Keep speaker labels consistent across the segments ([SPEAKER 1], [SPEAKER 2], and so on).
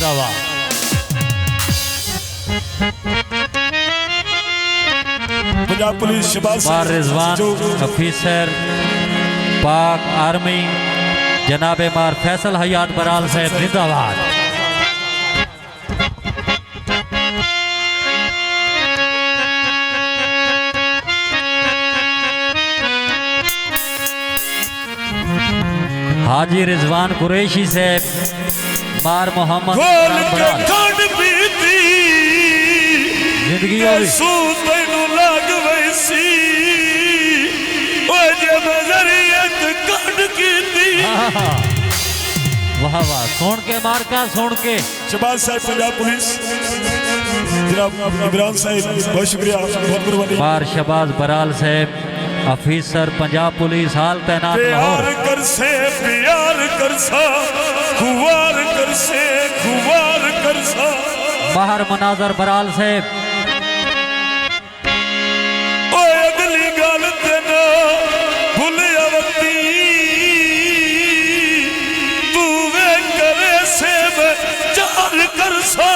[SPEAKER 1] जिंदाबाद।
[SPEAKER 2] पंजाब पुलिस
[SPEAKER 1] बार रिजवान ऑफिसर पाक आर्मी जनाब मार फैसल हयात बराल साहब जिंदाबाद। हाजी रिजवान कुरैशी साहब मार मोहम्मद जिंदगी वाह वाह सुन के मार का सुन के।
[SPEAKER 2] शहबाज साहब पंजाब पुलिस जनाब इमरान साहब बहुत शुक्रिया बहुत कुर्बानी।
[SPEAKER 1] मार शहबाज बराल साहब ऑफिसर पंजाब पुलिस हाल तैनात लाहौर।
[SPEAKER 2] कर से प्यार कर सा खुवार कर से खुवार कर सा।
[SPEAKER 1] बाहर मनाजर बराल साहब
[SPEAKER 2] अगली गल तेना भूलिया वती तू वे करे से चार कर सा।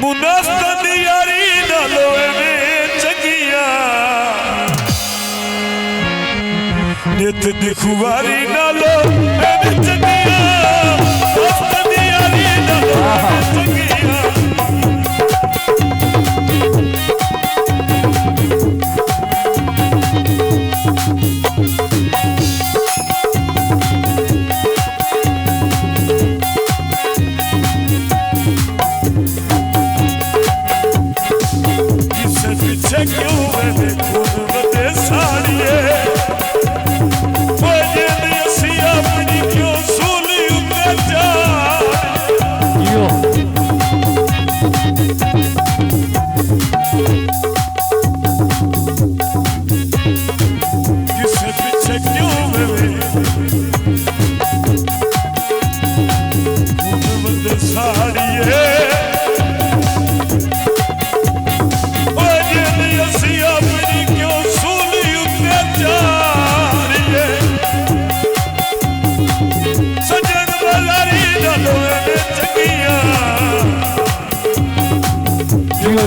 [SPEAKER 2] मुनाफत यारी नालो में चंगिया नित दिखुवारी नालो में चंगिया मुनाफत यारी नालो में चंगिया।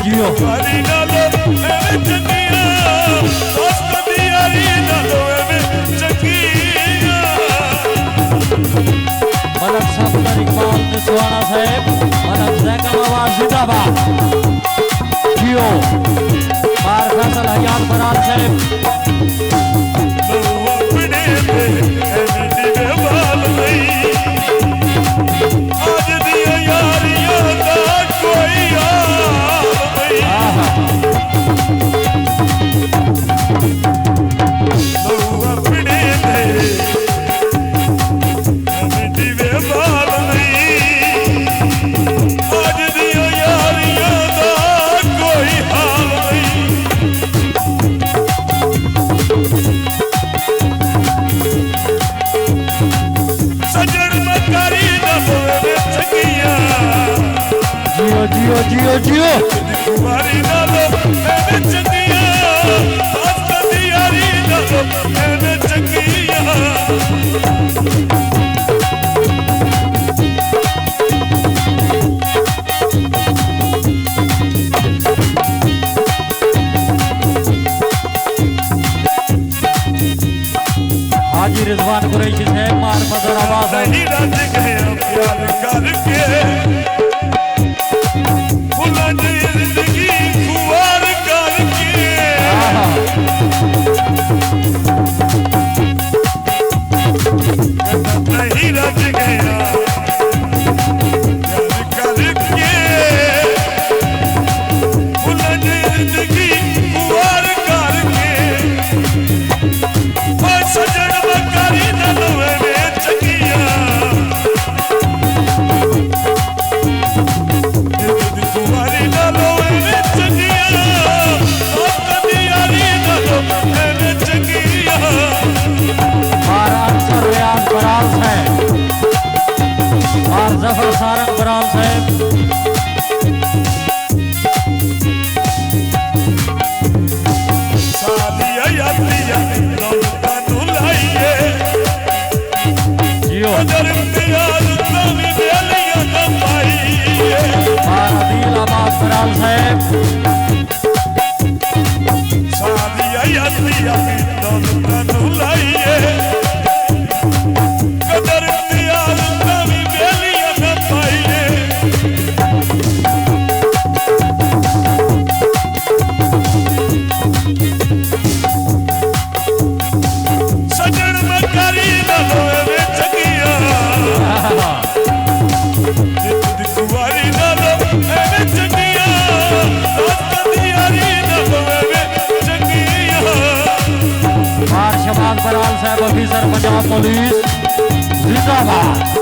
[SPEAKER 1] जियो मलक सफदर इकबाल निस्वाना साहब मलक जैकब आवाज जिंदाबाद। जियो मार फैसल हयात बराल साहब जियो जियो जियो
[SPEAKER 2] तुम्हारी नालो मैंने चंगिया आपका दियारी नालो मैंने चंगिया।
[SPEAKER 1] हाजी रिजवान कुरैशी साहब मार मदर आवाज
[SPEAKER 2] नहीं राज गए प्यार करके जिंदगी खुआर करके नहीं रच गया करके जिंदगी खुआर करके सजन बकारी नलवे में चंगिया
[SPEAKER 1] जफर सारंग बराल साहब जियो
[SPEAKER 2] कदर इम्तियाज तावी बेलियां न पाइए
[SPEAKER 1] मार आदिलाबाद बराल साहब
[SPEAKER 2] सादिया यादिया दौलत नू लाइए कदर इम्तियाज तावी बेलियां न पाइए सजन मकारी न लोवे चगिया नित कुवारी न लोवे चगिया रात दियारी न लोवे चगिया
[SPEAKER 1] मार शबाज बराल साहब ऑफिसर पंजाब पुलिस जिंदाबाद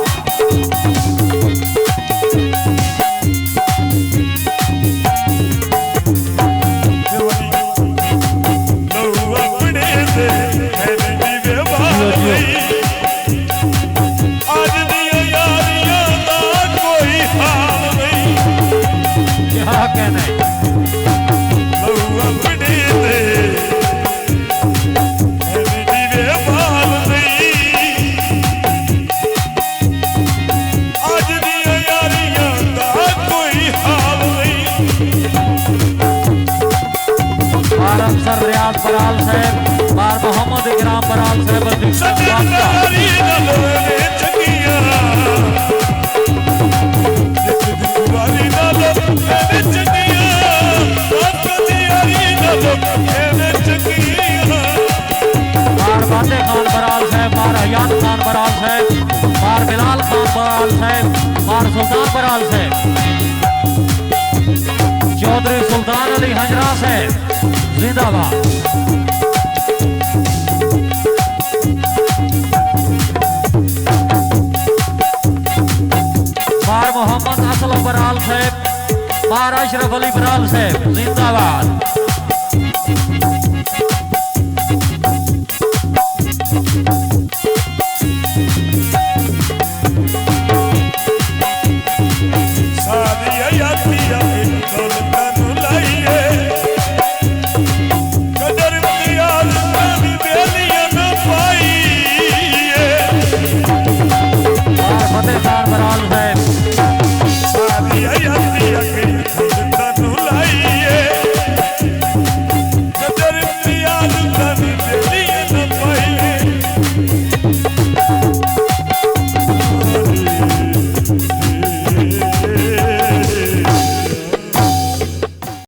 [SPEAKER 1] अफसर रियाज बराल साहब मार मोहम्मद इकराम बराल साहब
[SPEAKER 2] सजनदारी न लोवे चगिया कुवारी न लोवे चगिया रात दियारी न लोवे चगिया
[SPEAKER 1] मार बादे खान बराल साहब मार हयात खान बराल साहब मार बिलाल खान बराल साहब मार सुल्तान बराल साहब चौधरी सुल्तान अली हजरा साहब जिंदाबाद मार मोहम्मद असलम बराल साहब मार अशरफ अली बराल साहब जिंदाबाद
[SPEAKER 2] सादिया यादिया दौलत नू लाइए कदर इम्तियाज तावी बेलियां न पाइए
[SPEAKER 1] मार फतेह खान बराल साहब